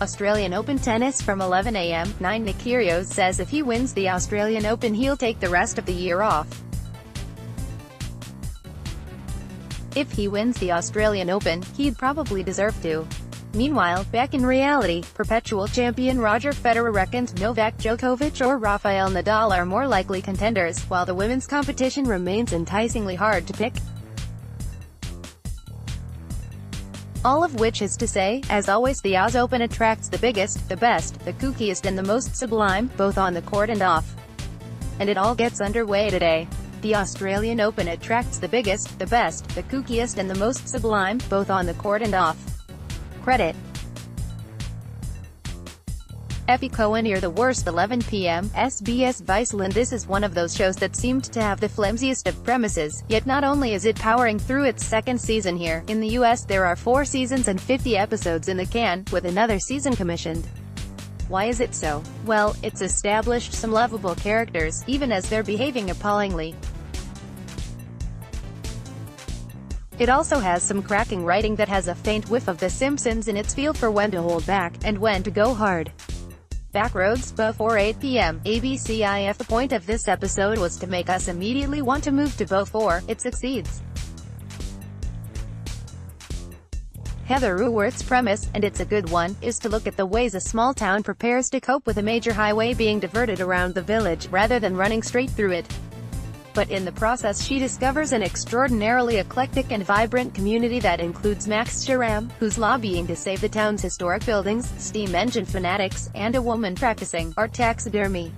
Australian Open tennis from 11 a.m. NineNick Kyrgios says if he wins the Australian Open he'll take the rest of the year off. If he wins the Australian Open, he'd probably deserve to. Meanwhile, back in reality, perpetual champion Roger Federer reckons Novak Djokovic or Rafael Nadal are more likely contenders, while the women's competition remains enticingly hard to pick. All of which is to say, as always, the Aus Open attracts the biggest, the best, the kookiest and the most sublime, both on the court and off. And it all gets underway today. The Australian Open attracts the biggest, the best, the kookiest and the most sublime, both on the court and off. Credit Effie Cohen near the worst 11 p.m. SBS Viceland. This is one of those shows that seemed to have the flimsiest of premises, yet not only is it powering through its second season here, in the US there are 4 seasons and 50 episodes in the can, with another season commissioned. Why is it so? Well, it's established some lovable characters, even as they're behaving appallingly. It also has some cracking writing that has a faint whiff of The Simpsons in its feel for when to hold back, and when to go hard. Backroads, Beaufort 8 p.m. ABCIF. The point of this episode was to make us immediately want to move to Beaufort. It succeeds. Heather Ruworth's premise, and it's a good one, is to look at the ways a small town prepares to cope with a major highway being diverted around the village, rather than running straight through it. But in the process she discovers an extraordinarily eclectic and vibrant community that includes Max Sharam, who's lobbying to save the town's historic buildings, steam engine fanatics, and a woman practicing art taxidermy.